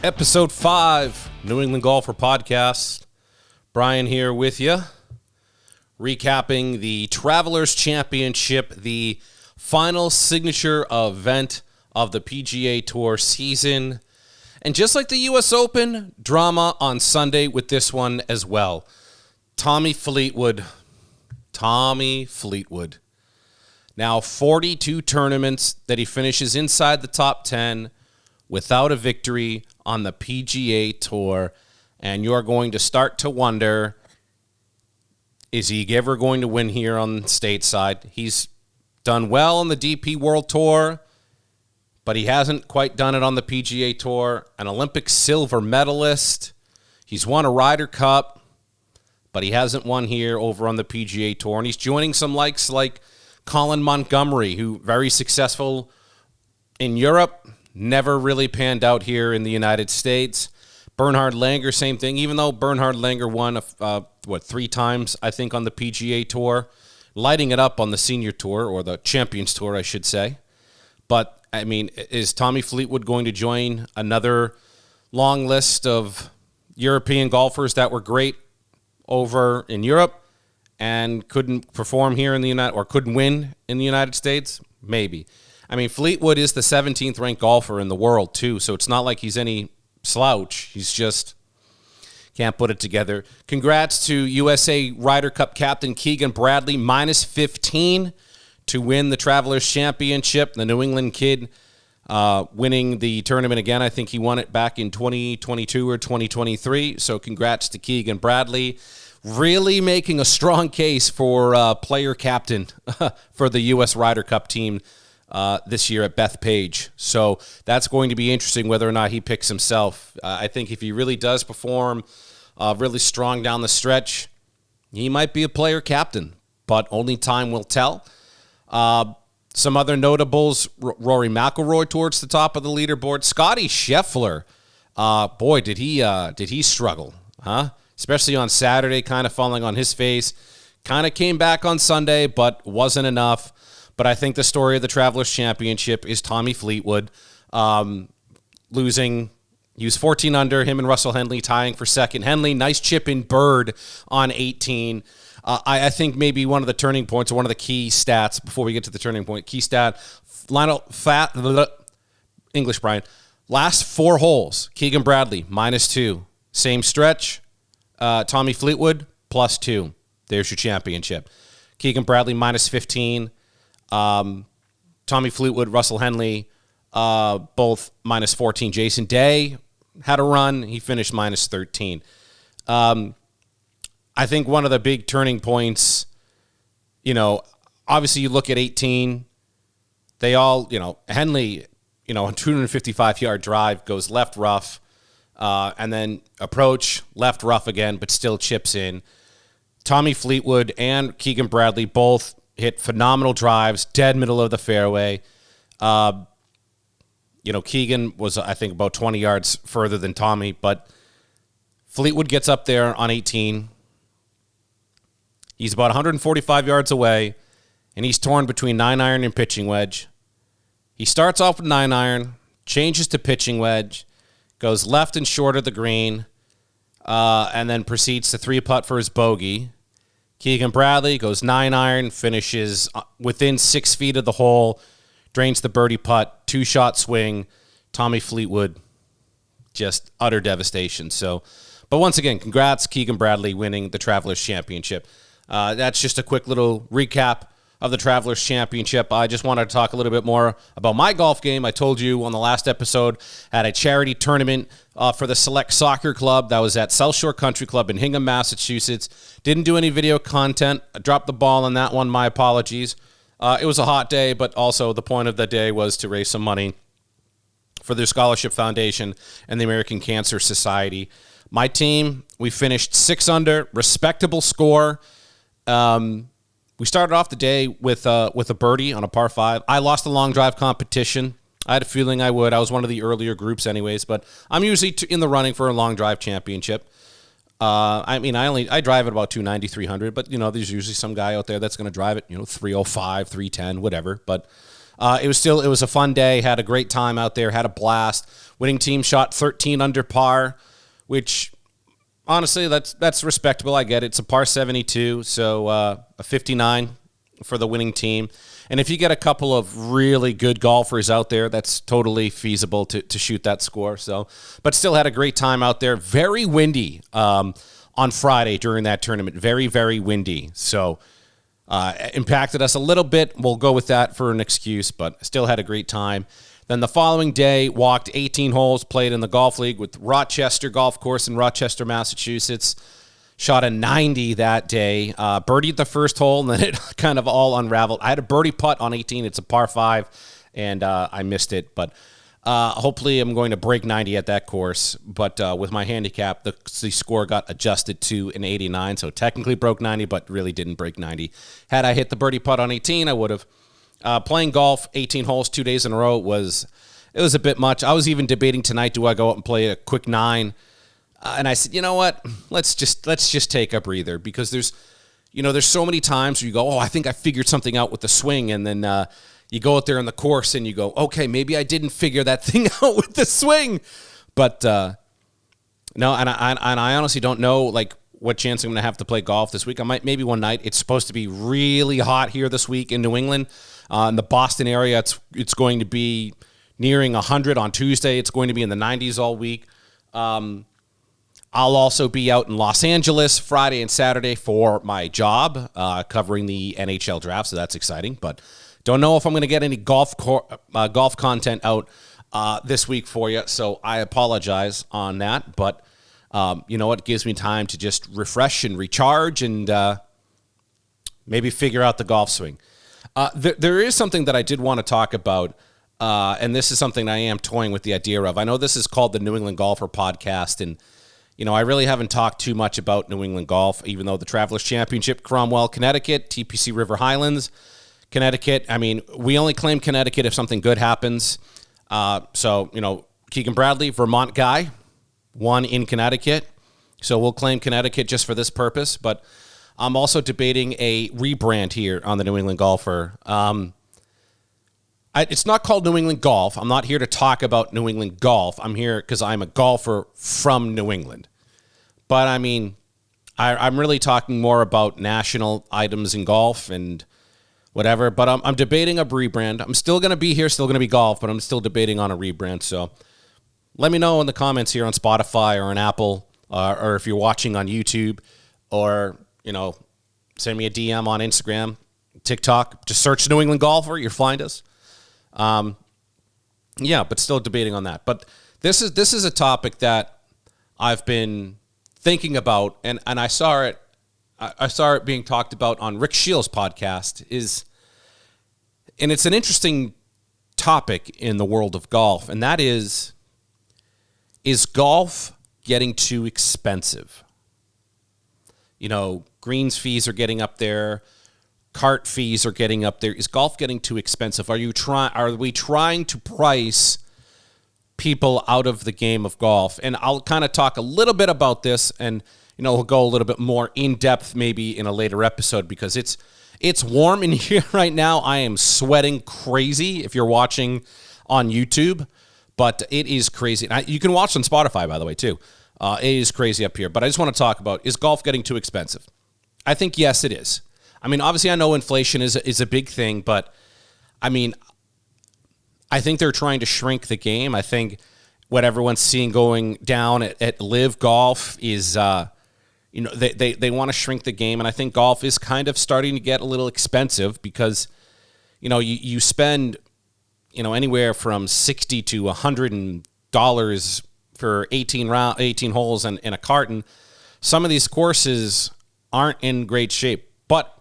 Episode 5, New England Golfer Podcast. Brian here with you, recapping the Travelers Championship, the final signature event of the PGA Tour season. And just like the U.S. Open, drama on Sunday with this one as well. Tommy Fleetwood. Now 42 tournaments that he finishes inside the top 10 without a victory on the PGA Tour. And you're going to start to wonder, is he ever going to win here on stateside? He's done well on the DP World Tour, but he hasn't quite done it on the PGA Tour. An Olympic silver medalist. He's won a Ryder Cup, but he hasn't won here over on the PGA Tour. And he's joining some likes like Colin Montgomery, who very successful in Europe, never really panned out here in the United States. Bernhard Langer, same thing, even though Bernhard Langer won, 3 times, I think, on the PGA Tour, lighting it up on the Senior Tour, or the Champions Tour, I should say. But, I mean, is Tommy Fleetwood going to join another long list of European golfers that were great over in Europe and couldn't perform here in the United, or couldn't win in the United States? Maybe. I mean, Fleetwood is the 17th ranked golfer in the world, too, so it's not like he's any slouch. He's just can't put it together. Congrats to USA Ryder Cup captain Keegan Bradley, minus 15 to win the Travelers Championship. The New England kid winning the tournament again. I think he won it back in 2022 or 2023, so congrats to Keegan Bradley. Really making a strong case for player captain for the U.S. Ryder Cup team this year at Bethpage. So that's going to be interesting whether or not he picks himself. I think if he really does perform really strong down the stretch, he might be a player captain, but only time will tell. Some other notables, Rory McIlroy towards the top of the leaderboard. Scotty Scheffler, boy, did he struggle, huh? Especially on Saturday, kind of falling on his face. Kind of came back on Sunday, but wasn't enough. But I think the story of the Travelers Championship is Tommy Fleetwood losing. He was 14 under, him and Russell Henley tying for second. Henley, nice chip in bird on 18. I think maybe one of the turning points, or one of the key stats, before we get to the turning point, key stat, English, Brian. Last 4 holes, Keegan Bradley, minus 2. Same stretch, Tommy Fleetwood, plus 2. There's your championship. Keegan Bradley, minus 15. Tommy Fleetwood, Russell Henley, both minus 14. Jason Day had a run. He finished minus 13. I think one of the big turning points, obviously you look at 18, they all, Henley, a 255-yard drive goes left rough, and then approach, left rough again, but still chips in. Tommy Fleetwood and Keegan Bradley both hit phenomenal drives, dead middle of the fairway. Keegan was, I think, about 20 yards further than Tommy, but Fleetwood gets up there on 18. He's about 145 yards away, and he's torn between 9-iron and pitching wedge. He starts off with 9-iron, changes to pitching wedge, goes left and short of the green, and then proceeds to 3-putt for his bogey. Keegan Bradley goes 9-iron, finishes within 6 feet of the hole, drains the birdie putt, 2-shot swing. Tommy Fleetwood, just utter devastation. So, but once again, congrats, Keegan Bradley winning the Travelers Championship. That's just a quick little recap of the Travelers Championship. I just wanted to talk a little bit more about my golf game. I told you on the last episode, I had a charity tournament for the Select Soccer Club that was at South Shore Country Club in Hingham, Massachusetts. Didn't do any video content. I dropped the ball on that one. My apologies. It was a hot day, but also the point of the day was to raise some money for their scholarship foundation and the American Cancer Society. My team, we finished 6 under, respectable score. We started off the day with a birdie on a par 5. I lost the long drive competition. I had a feeling I would. I was one of the earlier groups anyways, but I'm usually in the running for a long drive championship. I drive at about 290, 300, but, there's usually some guy out there that's going to drive it, 305, 310, whatever. But it was a fun day. Had a great time out there. Had a blast. Winning team shot 13 under par, which honestly that's respectable. I get it. It's a par 72, so a 59 for the winning team. And if you get a couple of really good golfers out there, that's totally feasible to shoot that score. So, but still had a great time out there. Very windy on Friday during that tournament. Very, very windy. So impacted us a little bit. We'll go with that for an excuse, but still had a great time. Then the following day, walked 18 holes, played in the golf league with Rochester Golf Course in Rochester, Massachusetts. Shot a 90 that day. Birdied the first hole, and then it kind of all unraveled. I had a birdie putt on 18. It's a par 5, and I missed it. But hopefully I'm going to break 90 at that course. But with my handicap, the score got adjusted to an 89, so technically broke 90, but really didn't break 90. Had I hit the birdie putt on 18, I would have. Playing golf 18 holes 2 days in a row was a bit much. I was even debating tonight, do I go out and play a quick 9? And I said, you know what? Let's just take a breather, because there's so many times where you go, oh, I think I figured something out with the swing, and then you go out there on the course and you go, okay, maybe I didn't figure that thing out with the swing, but no, and I honestly don't know like what chance I'm going to have to play golf this week. I might maybe one night. It's supposed to be really hot here this week in New England, in the Boston area. It's going to be nearing 100 on Tuesday. It's going to be in the 90s all week. I'll also be out in Los Angeles Friday and Saturday for my job, covering the NHL draft, so that's exciting. But don't know if I'm going to get any golf content out this week for you, so I apologize on that. But you know what? It gives me time to just refresh and recharge and maybe figure out the golf swing. There is something that I did want to talk about, and this is something I am toying with the idea of. I know this is called the New England Golfer Podcast, and I really haven't talked too much about New England golf, even though the Travelers Championship, Cromwell, Connecticut, TPC River Highlands, Connecticut. I mean, we only claim Connecticut if something good happens. So, Keegan Bradley, Vermont guy, won in Connecticut. So we'll claim Connecticut just for this purpose. But I'm also debating a rebrand here on the New England Golfer. It's not called New England Golf. I'm not here to talk about New England golf. I'm here because I'm a golfer from New England. But, I mean, I'm really talking more about national items in golf and whatever. But I'm debating a rebrand. I'm still going to be here, still going to be golf, but I'm still debating on a rebrand. So let me know in the comments here on Spotify or on Apple, or if you're watching on YouTube, or, send me a DM on Instagram, TikTok. Just search New England Golfer. You'll find us. But still debating on that. But this is a topic that I've been thinking about, and I saw it being talked about on Rick Shields' podcast, and it's an interesting topic in the world of golf, and that is golf getting too expensive? Greens fees are getting up there. Cart fees are getting up there. Is golf getting too expensive? Are we trying to price people out of the game of golf? And I'll kind of talk a little bit about this, and we'll go a little bit more in depth maybe in a later episode, because it's warm in here right now. I am sweating crazy if you're watching on YouTube, but it is crazy. And you can watch on Spotify, by the way, too. It is crazy up here. But I just want to talk about, is golf getting too expensive? I think yes, it is. I mean, obviously, I know inflation is a big thing, but I mean, I think they're trying to shrink the game. I think what everyone's seeing going down at Live Golf is, they want to shrink the game, and I think golf is kind of starting to get a little expensive because, you spend, anywhere from $60 to $100 for 18 holes and a carton. Some of these courses aren't in great shape, but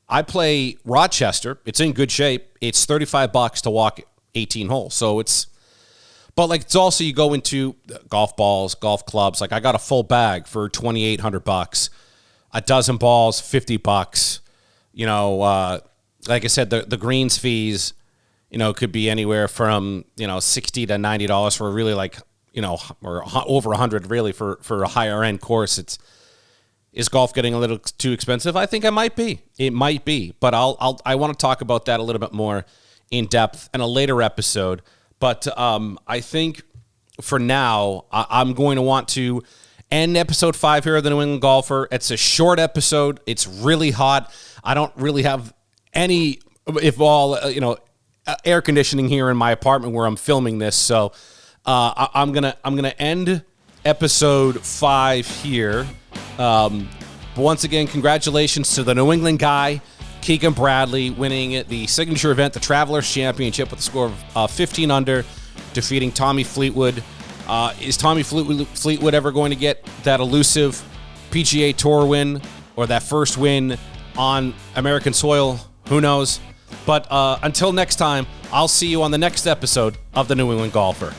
I play Rochester. It's in good shape. It's $35 to walk 18 holes. So it's also, you go into golf balls, golf clubs. Like, I got a full bag for $2,800, a dozen balls, $50. Like I said, the greens fees, could be anywhere from, $60 to $90 for really or over $100 really for a higher end course. Is golf getting a little too expensive? I think it might be. It might be, but I want to talk about that a little bit more in depth in a later episode. But I think for now, I'm going to want to end episode 5 here of the New England Golfer. It's a short episode. It's really hot. I don't really have any, if all, air conditioning here in my apartment where I'm filming this. So I'm gonna end episode 5 here. But once again, congratulations to the New England guy, Keegan Bradley, winning the signature event, the Travelers Championship, with a score of 15 under, defeating Tommy Fleetwood. Is Tommy Fleetwood ever going to get that elusive PGA Tour win or that first win on American soil? Who knows? But until next time, I'll see you on the next episode of the New England Golfer.